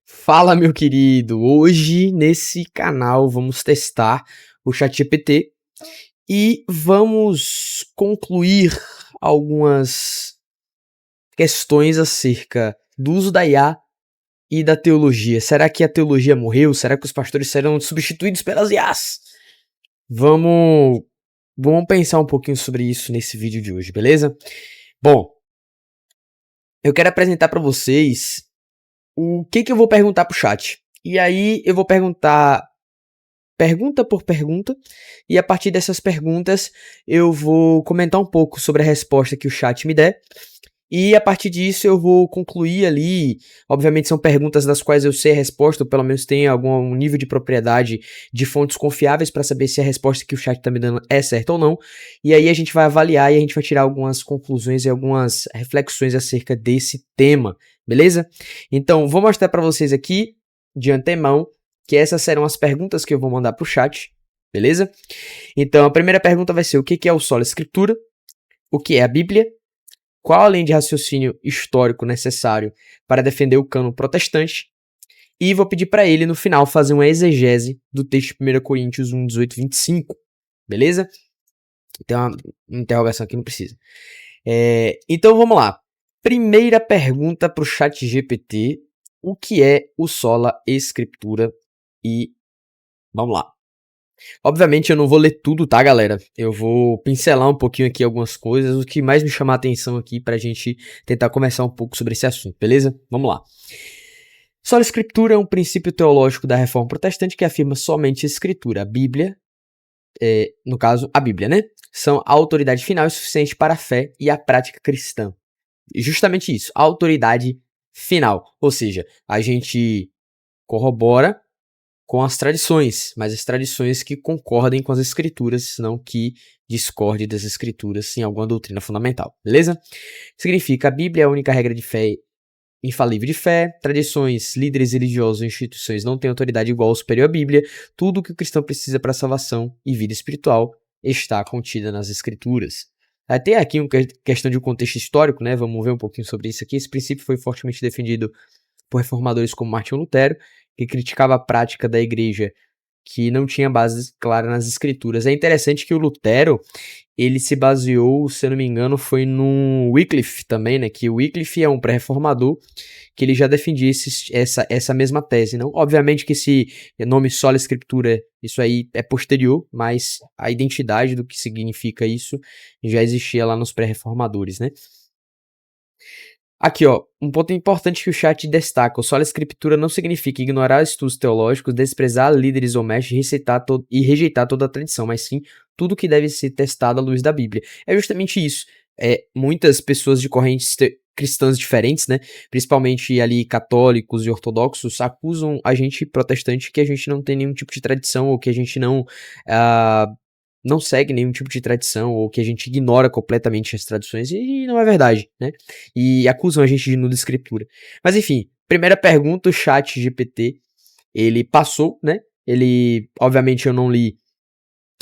Fala, meu querido! Hoje, nesse canal, vamos testar o ChatGPT e vamos concluir algumas questões acerca do uso da IA e da teologia. Será que a teologia morreu? Será que os pastores serão substituídos pelas IAs? Vamos, vamos pensar um pouquinho sobre isso nesse vídeo de hoje, beleza? Bom, eu quero apresentar para vocês o que eu vou perguntar pro chat. E aí eu vou perguntar pergunta por pergunta, e a partir dessas perguntas eu vou comentar um pouco sobre a resposta que o chat me der, e a partir disso eu vou concluir ali. Obviamente são perguntas das quais eu sei a resposta, ou pelo menos tenho algum nível de propriedade de fontes confiáveis para saber se a resposta que o chat está me dando é certa ou não, e aí a gente vai avaliar e a gente vai tirar algumas conclusões e algumas reflexões acerca desse tema, beleza? Então vou mostrar para vocês aqui, de antemão, que essas serão as perguntas que eu vou mandar para o chat, beleza? Então a primeira pergunta vai ser: o que é o Sola Escritura? O que é a Bíblia? Qual a linha de raciocínio histórico necessário para defender o cânon protestante? E vou pedir para ele, no final, fazer uma exegese do texto de 1 Coríntios 1, 18, 25, beleza? Tem uma interrogação aqui, não precisa. Então vamos lá. Primeira pergunta para o ChatGPT: o que é o Sola Escritura? E vamos lá. Obviamente eu não vou ler tudo, tá, galera? Eu vou pincelar um pouquinho aqui algumas coisas, o que mais me chamar a atenção aqui pra gente tentar conversar um pouco sobre esse assunto, beleza? Vamos lá. Sola Escritura é um princípio teológico da Reforma Protestante que afirma somente a Escritura, a Bíblia, no caso, a Bíblia, né? São a autoridade final e suficiente para a fé e a prática cristã. E justamente isso, a autoridade final. Ou seja, a gente corrobora com as tradições, mas as tradições que concordem com as escrituras, não que discorde das escrituras em alguma doutrina fundamental, beleza? Significa: a Bíblia é a única regra de fé infalível de fé, tradições, líderes religiosos e instituições não têm autoridade igual ou superior à Bíblia, tudo o que o cristão precisa para salvação e vida espiritual está contida nas escrituras. Até aqui uma questão de um contexto histórico, né? Vamos ver um pouquinho sobre isso aqui. Esse princípio foi fortemente defendido por reformadores como Martinho Lutero, que criticava a prática da igreja que não tinha base clara nas escrituras. É interessante que o Lutero, ele se baseou, se eu não me engano, foi no Wycliffe também, né? Que o Wycliffe é um pré-reformador que ele já defendia essa mesma tese, não? Obviamente que esse nome sola escritura, isso aí é posterior, mas a identidade do que significa isso já existia lá nos pré-reformadores, né? Aqui, ó, um ponto importante que o chat destaca: o sola escritura não significa ignorar estudos teológicos, desprezar líderes ou mestres e rejeitar toda a tradição, mas sim tudo que deve ser testado à luz da Bíblia. É justamente isso. Muitas pessoas de correntes cristãs diferentes, né, principalmente ali católicos e ortodoxos, acusam a gente protestante que a gente não tem nenhum tipo de tradição, ou que a gente não segue nenhum tipo de tradição, ou que a gente ignora completamente as tradições, e não é verdade, né? E acusam a gente de nuda escritura. Mas enfim, primeira pergunta: o chat GPT, ele passou, né? Ele, obviamente eu não li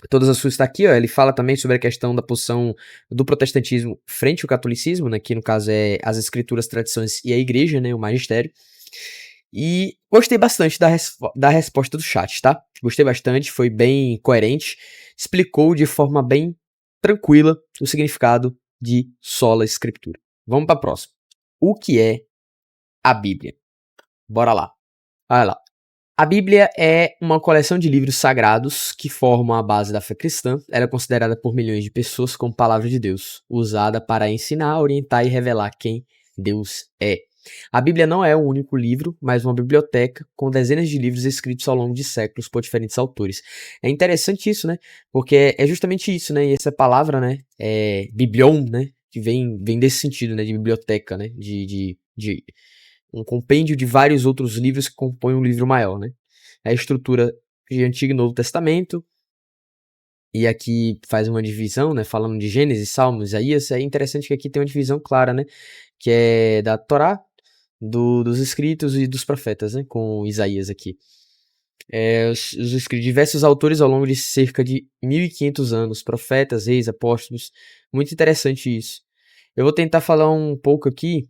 todas as suas, está aqui, ó. Ele fala também sobre a questão da posição do protestantismo frente ao catolicismo, né? Que no caso é as escrituras, tradições e a igreja, né? O magistério. E gostei bastante da resposta do chat, tá? Gostei bastante, foi bem coerente, explicou de forma bem tranquila o significado de sola escritura. Vamos para a próxima. O que é a Bíblia? Bora lá. Olha lá. A Bíblia é uma coleção de livros sagrados que formam a base da fé cristã. Ela é considerada por milhões de pessoas como palavra de Deus, usada para ensinar, orientar e revelar quem Deus é. A Bíblia não é um único livro, mas uma biblioteca com dezenas de livros escritos ao longo de séculos por diferentes autores. É interessante isso, né? Porque é justamente isso, né? E essa palavra, né? É biblion, né? Que vem desse sentido, né? De biblioteca, né? De um compêndio de vários outros livros que compõem um livro maior, né? É a estrutura de Antigo e Novo Testamento. E aqui faz uma divisão, né? Falando de Gênesis, Salmos, Isaías. É interessante que aqui tem uma divisão clara, né? Que é da Torá, dos escritos e dos profetas, né? Com Isaías aqui. Os escritos de diversos autores ao longo de cerca de 1500 anos. Profetas, reis, apóstolos. Muito interessante isso. Eu vou tentar falar um pouco aqui,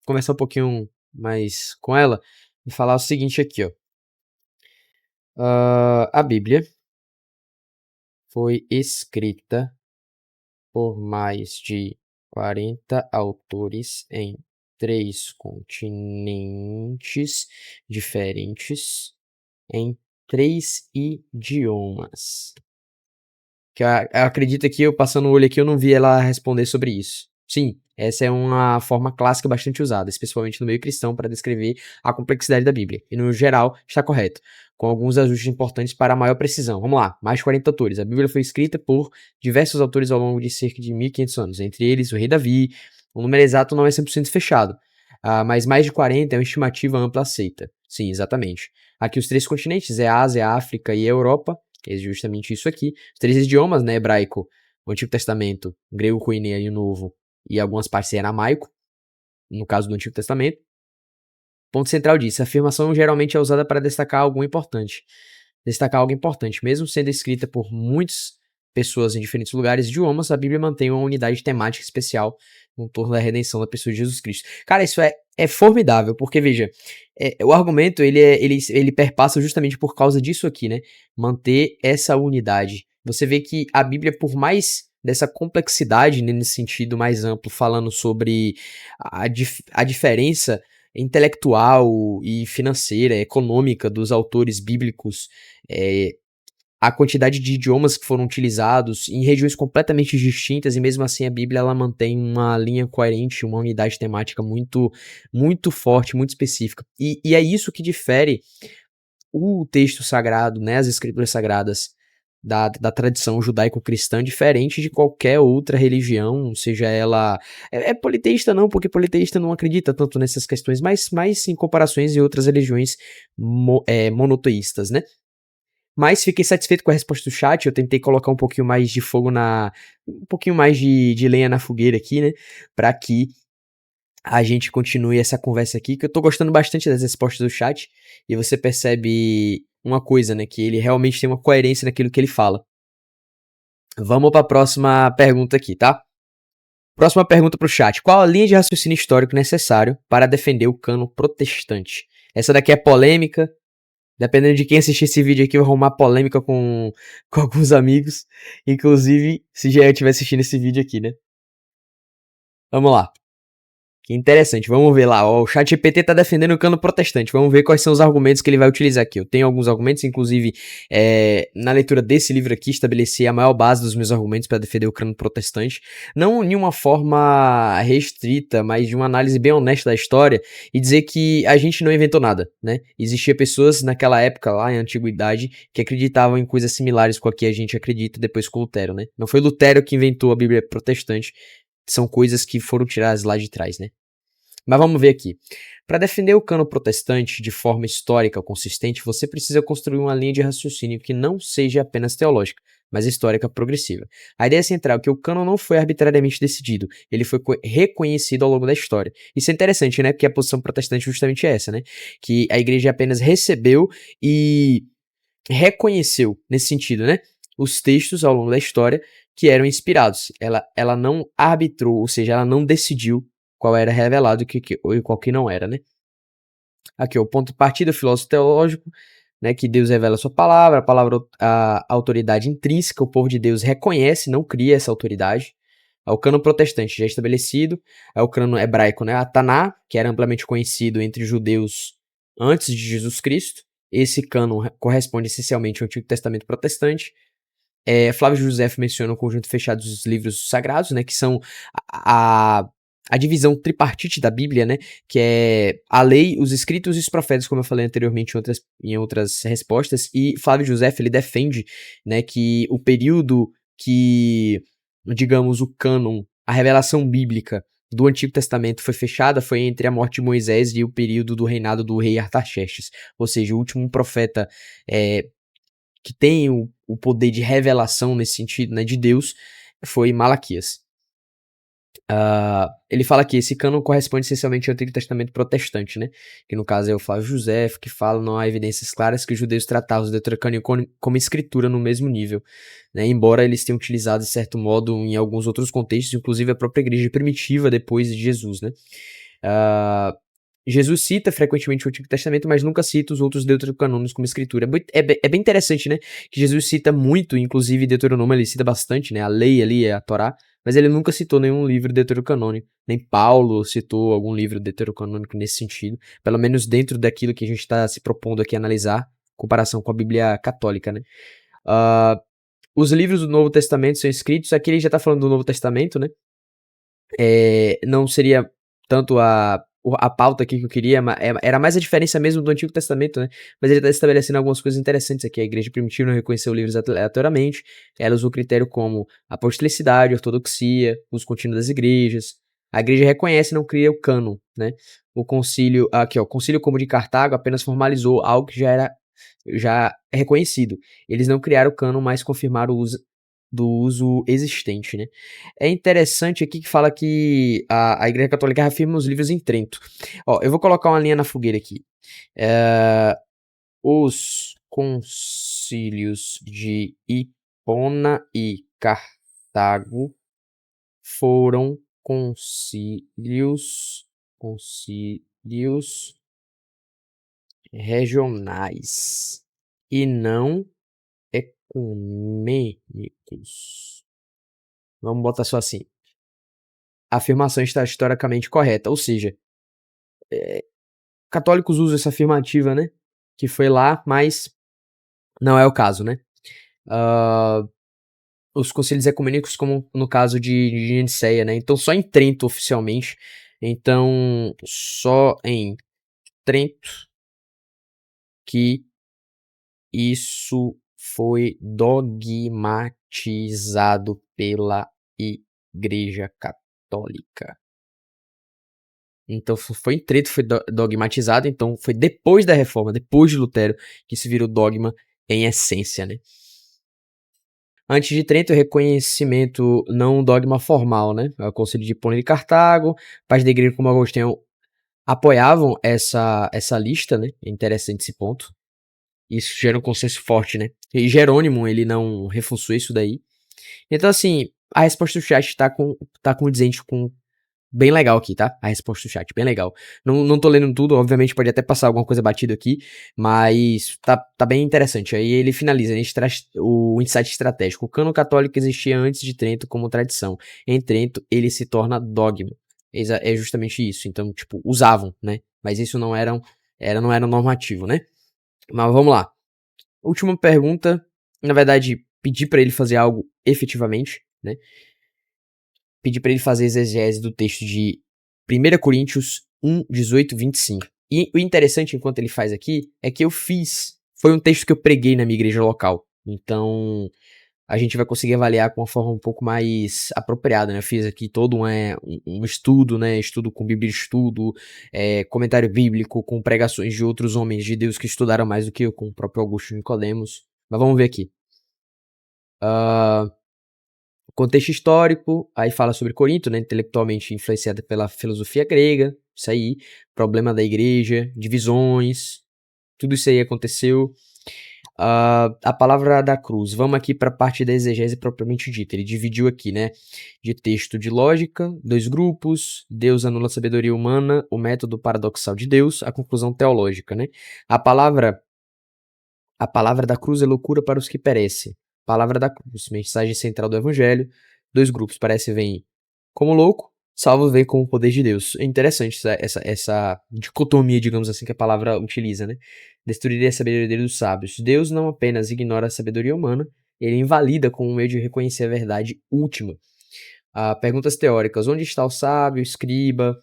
começar um pouquinho mais com ela, e falar o seguinte aqui, ó. A Bíblia foi escrita por mais de 40 autores em 3 continentes diferentes, em 3 idiomas. Que eu acredito que eu passando o olho aqui eu não vi ela responder sobre isso. Sim, essa é uma forma clássica bastante usada, especialmente no meio cristão, para descrever a complexidade da Bíblia. E no geral está correto, com alguns ajustes importantes para maior precisão. Vamos lá, mais de 40 autores. A Bíblia foi escrita por diversos autores ao longo de cerca de 1500 anos, entre eles o rei Davi. O número exato não é 100% fechado, mas mais de 40 é uma estimativa ampla aceita. Sim, exatamente. Aqui os 3 continentes é a Ásia, a África e a Europa. É justamente isso aqui. Os 3 idiomas, né? Hebraico, o Antigo Testamento, grego, koiné e o Novo, e algumas partes em aramaico, no caso do Antigo Testamento. Ponto central disso, a afirmação geralmente é usada para destacar algo importante. Destacar algo importante. Mesmo sendo escrita por muitas pessoas em diferentes lugares e idiomas, a Bíblia mantém uma unidade temática especial no torno da redenção da pessoa de Jesus Cristo. Cara, isso é formidável, porque veja, o argumento ele perpassa justamente por causa disso aqui, né? Manter essa unidade. Você vê que a Bíblia, por mais dessa complexidade, né, nesse sentido mais amplo, falando sobre a diferença intelectual e financeira, econômica dos autores bíblicos, a quantidade de idiomas que foram utilizados em regiões completamente distintas, e mesmo assim a Bíblia ela mantém uma linha coerente, uma unidade temática muito, muito forte, muito específica. E é isso que difere o texto sagrado, né, as escrituras sagradas da tradição judaico-cristã, diferente de qualquer outra religião, seja ela. É politeísta não, porque politeísta não acredita tanto nessas questões, mas mais em comparações em outras religiões monoteístas, né? Mas fiquei satisfeito com a resposta do chat. Eu tentei colocar um pouquinho mais de fogo na. Um pouquinho mais de lenha na fogueira aqui, né? Pra que a gente continue essa conversa aqui, que eu tô gostando bastante das respostas do chat. E você percebe uma coisa, né? Que ele realmente tem uma coerência naquilo que ele fala. Vamos pra próxima pergunta aqui, tá? Próxima pergunta pro chat. Qual a linha de raciocínio histórico necessário para defender o cano protestante? Essa daqui é polêmica. Dependendo de quem assistir esse vídeo aqui, eu vou arrumar polêmica com alguns amigos. Inclusive, se já eu estiver assistindo esse vídeo aqui, né? Vamos lá. Que interessante, vamos ver lá. Ó, o ChatGPT tá defendendo o cano protestante. Vamos ver quais são os argumentos que ele vai utilizar aqui. Eu tenho alguns argumentos, inclusive, na leitura desse livro aqui, estabeleci a maior base dos meus argumentos para defender o cano protestante. Não de uma forma restrita, mas de uma análise bem honesta da história e dizer que a gente não inventou nada, né? Existia pessoas naquela época, lá em antiguidade, que acreditavam em coisas similares com a que a gente acredita depois com Lutero, né? Não foi Lutero que inventou a Bíblia protestante, são coisas que foram tiradas lá de trás, né? Mas vamos ver aqui. Para defender o cano protestante de forma histórica consistente, você precisa construir uma linha de raciocínio que não seja apenas teológica, mas histórica progressiva. A ideia central é que o cano não foi arbitrariamente decidido, ele foi reconhecido ao longo da história. Isso é interessante, né? Porque a posição protestante é justamente essa, né? Que a igreja apenas recebeu e reconheceu, nesse sentido, né? Os textos ao longo da história que eram inspirados. Ela não arbitrou, ou seja, ela não decidiu qual era revelado e qual que não era, né? Aqui, ó, o ponto de partida, o filósofo teológico, né, que Deus revela a sua palavra, a autoridade intrínseca, o povo de Deus reconhece, não cria essa autoridade. O cano protestante já estabelecido, o cano hebraico, né, a Taná, que era amplamente conhecido entre judeus antes de Jesus Cristo. Esse cano corresponde essencialmente ao Antigo Testamento protestante. Flávio José menciona o conjunto fechado dos livros sagrados, né, que são a, a divisão tripartite da Bíblia, né, que é a lei, os escritos e os profetas, como eu falei anteriormente em outras respostas, e Flávio José ele defende, né, que o período que, digamos, o cânon, a revelação bíblica do Antigo Testamento foi fechada foi entre a morte de Moisés e o período do reinado do rei Artaxerxes, ou seja, o último profeta que tem o poder de revelação nesse sentido, né, de Deus, foi Malaquias. Ele fala que esse cânon corresponde essencialmente ao Antigo Testamento protestante, né, que no caso é o Flávio José, que fala não há evidências claras que os judeus tratavam o Deuteronômio como escritura no mesmo nível, né, embora eles tenham utilizado de certo modo em alguns outros contextos, inclusive a própria igreja primitiva depois de Jesus, né. Jesus cita frequentemente o Antigo Testamento, mas nunca cita os outros deuterocanônicos como escritura. É bem interessante, né? Que Jesus cita muito, inclusive Deuteronômio ele cita bastante, né? A lei ali é a Torá, mas ele nunca citou nenhum livro deuterocanônico. Nem Paulo citou algum livro deuterocanônico nesse sentido, pelo menos dentro daquilo que a gente está se propondo aqui a analisar, em comparação com a Bíblia católica, né? Os livros do Novo Testamento são escritos, aqui ele já está falando do Novo Testamento, né? Não seria tanto a pauta aqui que eu queria, era mais a diferença mesmo do Antigo Testamento, né? Mas ele está estabelecendo algumas coisas interessantes aqui. A igreja primitiva não reconheceu livros aleatoriamente, ela usou critério como apostolicidade, ortodoxia, uso contínuo das igrejas. A igreja reconhece e não cria o cânon, né? O concílio, aqui ó, o concílio como de Cartago apenas formalizou algo que já é reconhecido. Eles não criaram o cânon, mas confirmaram o uso do uso existente, né? É interessante aqui que fala que a Igreja Católica reafirma os livros em Trento. Ó, eu vou colocar uma linha na fogueira aqui. Os concílios de Hipona e Cartago foram concílios regionais e não ecumênicos. Vamos botar só assim. A afirmação está historicamente correta, ou seja, católicos usam essa afirmativa, né? Que foi lá, mas não é o caso, né? Os concílios ecumênicos, como no caso de Nicéia, né? Então, só em Trento, oficialmente. Então, só em Trento que isso foi dogmatizado pela Igreja Católica. Então foi em Trento, foi dogmatizado, então foi depois da reforma, depois de Lutero, que se virou dogma em essência, né? Antes de Trento, o reconhecimento não um dogma formal, né? O Concílio de Hipona de Cartago, pais da igreja como Agostinho apoiavam essa lista, né? É interessante esse ponto. Isso gera um consenso forte, né? E Jerônimo, ele não reforçou isso daí. Então, assim, a resposta do chat tá condizente com bem legal aqui, tá? A resposta do chat, bem legal. Não tô lendo tudo, obviamente pode até passar alguma coisa batida aqui, mas tá bem interessante. Aí ele finaliza, ele traz o insight estratégico. O cânon católico existia antes de Trento como tradição. Em Trento, ele se torna dogma. É justamente isso. Então, tipo, usavam, né? Mas isso não era normativo, né? Mas vamos lá. Última pergunta. Na verdade, pedir pra ele fazer algo efetivamente, né? Pedir para ele fazer exegese do texto de 1 Coríntios 1, 18, 25. E o interessante, enquanto ele faz aqui, é que foi um texto que eu preguei na minha igreja local. Então, a gente vai conseguir avaliar com uma forma um pouco mais apropriada, né? Eu fiz aqui todo um estudo, né? Estudo com Bíblia estudo, comentário bíblico, com pregações de outros homens de Deus que estudaram mais do que eu, com o próprio Augusto Nicodemos. Mas vamos ver aqui. Contexto histórico, aí fala sobre Corinto, né, intelectualmente influenciada pela filosofia grega, isso aí, problema da igreja, divisões, tudo isso aí aconteceu. A palavra da cruz, vamos aqui para a parte da exegese propriamente dita, ele dividiu aqui, né, de texto de lógica, 2 grupos, Deus anula a sabedoria humana, o método paradoxal de Deus, a conclusão teológica, né. A palavra da cruz é loucura para os que perecem. Palavra da cruz, mensagem central do evangelho. 2 grupos, parece vem como louco, salvo vem com o poder de Deus. É interessante essa dicotomia, digamos assim, que a palavra utiliza, né? Destruiria a sabedoria dos sábios. Deus não apenas ignora a sabedoria humana, ele invalida como um meio de reconhecer a verdade última. Perguntas teóricas. Onde está o sábio, escriba?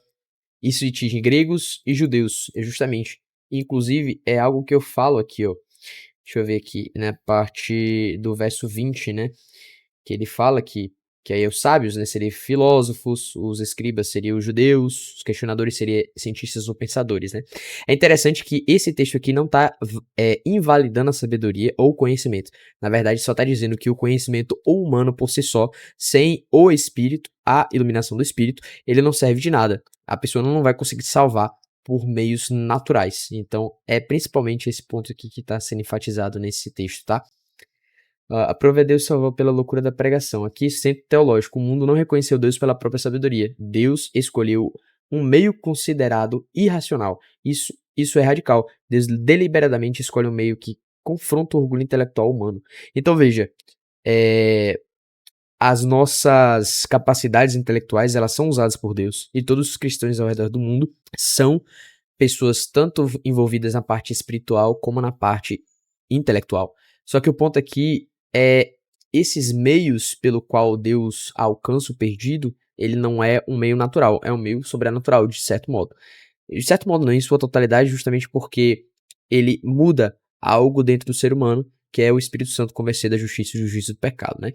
Isso atinge gregos e judeus, é justamente. Inclusive, é algo que eu falo aqui, ó. Deixa eu ver aqui, na parte do verso 20, né? Que ele fala que aí os sábios, né, seriam filósofos, os escribas seriam os judeus, os questionadores seriam cientistas ou pensadores, né? É interessante que esse texto aqui não está invalidando a sabedoria ou o conhecimento. Na verdade, só está dizendo que o conhecimento humano por si só, sem o espírito, a iluminação do espírito, ele não serve de nada. A pessoa não vai conseguir se salvar por meios naturais. Então, é principalmente esse ponto aqui que está sendo enfatizado nesse texto, tá? Aprove a Deus salvou pela loucura da pregação. Aqui, centro teológico. O mundo não reconheceu Deus pela própria sabedoria. Deus escolheu um meio considerado irracional. Isso é radical. Deus deliberadamente escolhe um meio que confronta o orgulho intelectual humano. Então veja, as nossas capacidades intelectuais, elas são usadas por Deus, e todos os cristãos ao redor do mundo são pessoas tanto envolvidas na parte espiritual como na parte intelectual. Só que o ponto aqui é esses meios pelo qual Deus alcança o perdido, ele não é um meio natural, é um meio sobrenatural, de certo modo. De certo modo não, em sua totalidade, justamente porque ele muda algo dentro do ser humano, que é o Espírito Santo convencer da justiça e do juízo do pecado, né?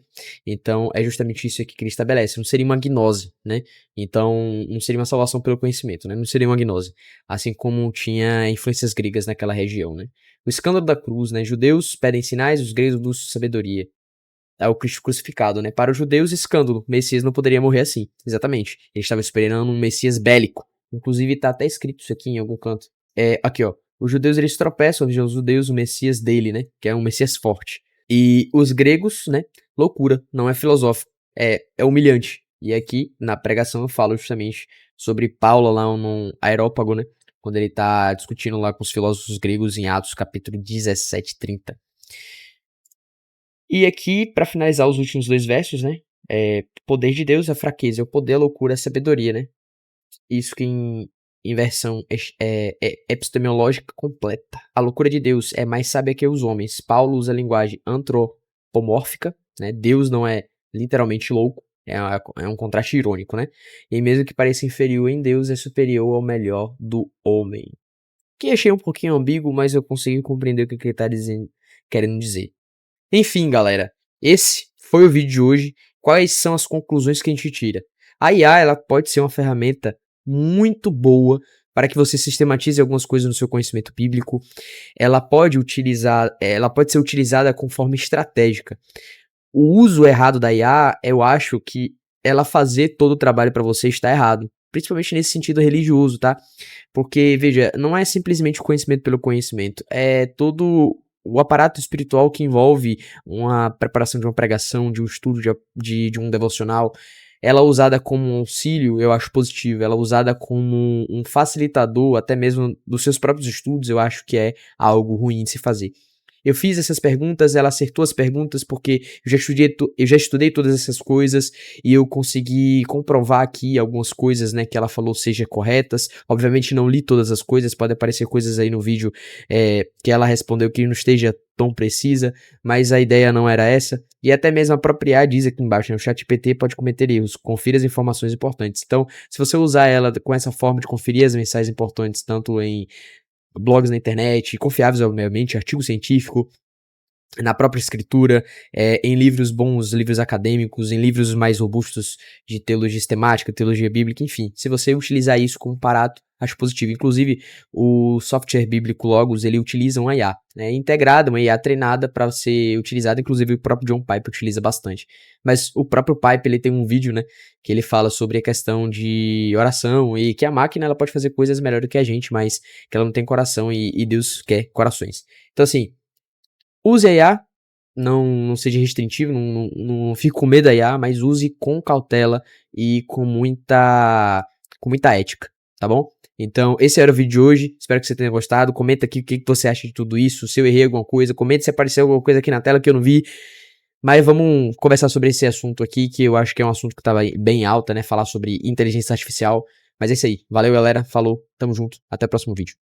Então, é justamente isso aqui que ele estabelece. Não seria uma gnose, né? Então, não seria uma salvação pelo conhecimento, né? Não seria uma gnose. Assim como tinha influências gregas naquela região, né? O escândalo da cruz, né? Judeus pedem sinais, os gregos buscam sabedoria. É o Cristo crucificado, né? Para os judeus, escândalo. O Messias não poderia morrer assim. Exatamente. Ele estava esperando um Messias bélico. Inclusive, tá até escrito isso aqui em algum canto. Aqui, ó. Os judeus, eles tropeçam, os judeus, o Messias dele, né? Que é um Messias forte. E os gregos, né? Loucura. Não é filosófico. É humilhante. E aqui, na pregação, eu falo justamente sobre Paulo lá no Areópago, né? Quando ele tá discutindo lá com os filósofos gregos em Atos, capítulo 17, 30. E aqui, para finalizar os últimos dois versos, né? Poder de Deus é fraqueza, o poder, a loucura, a sabedoria, né? Isso que em versão epistemológica completa. A loucura de Deus é mais sábia que os homens. Paulo usa a linguagem antropomórfica, né? Deus não é literalmente louco, é um contraste irônico, né? E mesmo que pareça inferior em Deus, é superior ao melhor do homem. Que achei um pouquinho ambíguo, mas eu consegui compreender o que ele está querendo dizer. Enfim, galera, esse foi o vídeo de hoje. Quais são as conclusões que a gente tira? A IA, ela pode ser uma ferramenta muito boa para que você sistematize algumas coisas no seu conhecimento bíblico. Ela pode ser utilizada com forma estratégica. O uso errado da IA, eu acho que ela fazer todo o trabalho para você está errado. Principalmente nesse sentido religioso, tá? Porque, veja, não é simplesmente o conhecimento pelo conhecimento. É todo o aparato espiritual que envolve uma preparação de uma pregação, de um estudo, de um devocional. Ela usada como um auxílio, eu acho positivo. Ela usada como um facilitador, até mesmo dos seus próprios estudos, eu acho que é algo ruim de se fazer. Eu fiz essas perguntas, ela acertou as perguntas porque eu já estudei todas essas coisas e eu consegui comprovar aqui algumas coisas, né, que ela falou sejam corretas. Obviamente não li todas as coisas, pode aparecer coisas aí no vídeo que ela respondeu que não esteja tão precisa, mas a ideia não era essa. E até mesmo a própria IA diz aqui embaixo, né, o ChatGPT pode cometer erros, confira as informações importantes. Então, se você usar ela com essa forma de conferir as mensagens importantes, tanto em blogs na internet, confiáveis obviamente, artigo científico, na própria escritura, em livros bons, livros acadêmicos, em livros mais robustos de teologia sistemática, teologia bíblica, enfim. Se você utilizar isso como aparato, acho positivo. Inclusive, o software bíblico Logos, ele utiliza uma IA, né, integrada, uma IA treinada para ser utilizada, inclusive o próprio John Piper utiliza bastante. Mas o próprio Piper, ele tem um vídeo, né, que ele fala sobre a questão de oração e que a máquina ela pode fazer coisas melhor do que a gente, mas que ela não tem coração e Deus quer corações. Então, assim, use a IA, não seja restritivo, não fique com medo da IA, mas use com cautela e com muita ética, tá bom? Então, esse era o vídeo de hoje, espero que você tenha gostado, comenta aqui o que você acha de tudo isso, se eu errei alguma coisa, comenta se apareceu alguma coisa aqui na tela que eu não vi, mas vamos conversar sobre esse assunto aqui, que eu acho que é um assunto que tá bem alta, né, falar sobre inteligência artificial, mas é isso aí, valeu galera, falou, tamo junto, até o próximo vídeo.